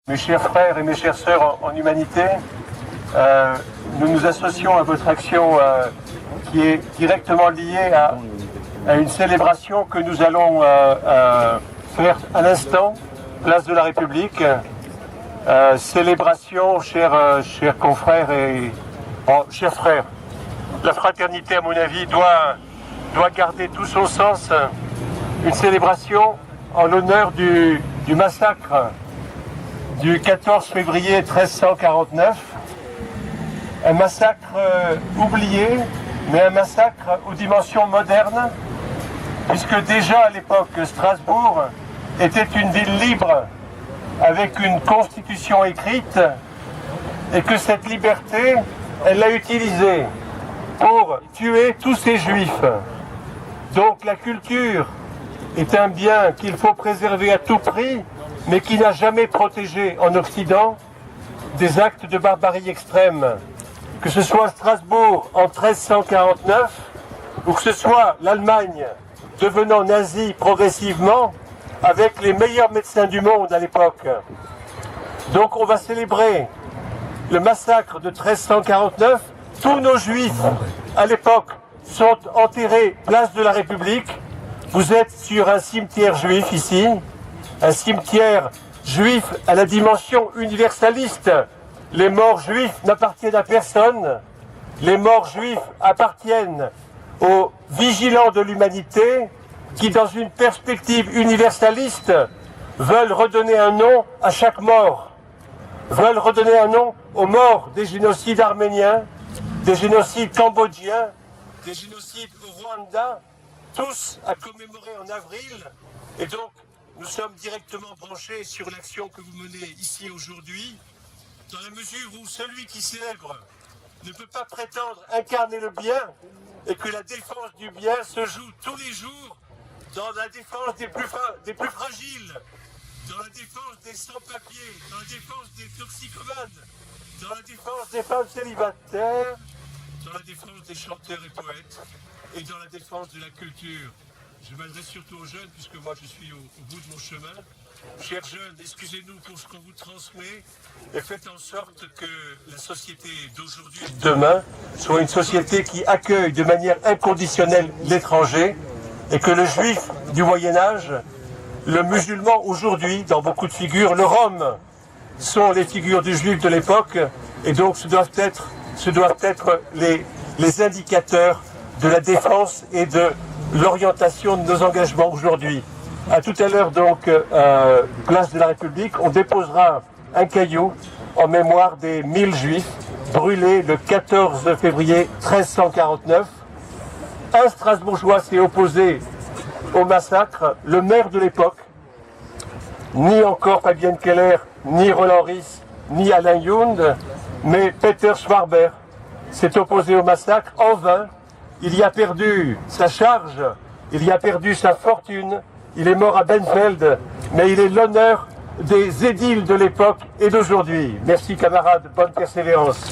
Mes chers frères et mes chères sœurs en humanité, nous nous associons à votre action qui est directement liée à une célébration que nous allons faire à l'instant, place de la République. Célébration, chers confrères et chers frères. La fraternité, à mon avis, doit garder tout son sens. Une célébration en l'honneur du massacre du 14 février 1349, un massacre oublié, mais un massacre aux dimensions modernes, puisque déjà à l'époque, Strasbourg était une ville libre, avec une constitution écrite, et que cette liberté, elle l'a utilisée pour tuer tous ces juifs. Donc la culture est un bien qu'il faut préserver à tout prix, mais qui n'a jamais protégé en Occident des actes de barbarie extrême. Que ce soit Strasbourg en 1349, ou que ce soit l'Allemagne devenant nazie progressivement, avec les meilleurs médecins du monde à l'époque. Donc on va célébrer le massacre de 1349. Tous nos juifs à l'époque sont enterrés place de la République. Vous êtes sur un cimetière juif ici, un cimetière juif à la dimension universaliste. Les morts juifs n'appartiennent à personne. Les morts juifs appartiennent aux vigilants de l'humanité qui, dans une perspective universaliste, veulent redonner un nom à chaque mort, veulent redonner un nom aux morts des génocides arméniens, des génocides cambodgiens, des génocides au Rwanda, tous à commémorer en avril. Et donc, nous sommes directement branchés sur l'action que vous menez ici aujourd'hui, dans la mesure où celui qui célèbre ne peut pas prétendre incarner le bien, et que la défense du bien se joue tous les jours dans la défense des plus fragiles, dans la défense des sans-papiers, dans la défense des toxicomanes, dans la défense des femmes célibataires, dans la défense des chanteurs et poètes, et dans la défense de la culture. Je m'adresse surtout aux jeunes, puisque moi je suis au bout de mon chemin. Chers jeunes, excusez-nous pour ce qu'on vous transmet, et faites en sorte que la société d'aujourd'hui et demain soit une société qui accueille de manière inconditionnelle l'étranger, et que le juif du Moyen-Âge, le musulman aujourd'hui, dans beaucoup de figures, le rom, sont les figures du juif de l'époque, et donc ce doivent être les indicateurs de la défense et de l'orientation de nos engagements aujourd'hui. À tout à l'heure, donc, place de la République, on déposera un caillou en mémoire des 1000 juifs brûlés le 14 février 1349. Un Strasbourgeois s'est opposé au massacre, le maire de l'époque, ni encore Fabienne Keller, ni Roland Ries, ni Alain Yound, mais Peter Schwarber s'est opposé au massacre en vain. Il y a perdu sa charge, il y a perdu sa fortune, il est mort à Benfeld, mais il est l'honneur des édiles de l'époque et d'aujourd'hui. Merci camarades, bonne persévérance.